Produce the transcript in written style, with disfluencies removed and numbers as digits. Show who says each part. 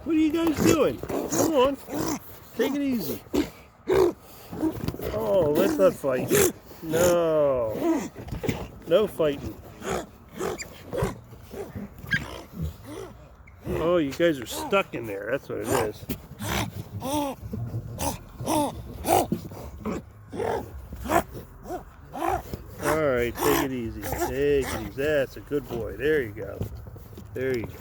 Speaker 1: What are you guys doing? Come on. Take it easy. Oh, let's not fight. No. No fighting. Oh, you guys are stuck in there. That's what it is. All right, take it easy. Take it easy. That's a good boy. There you go. There you go.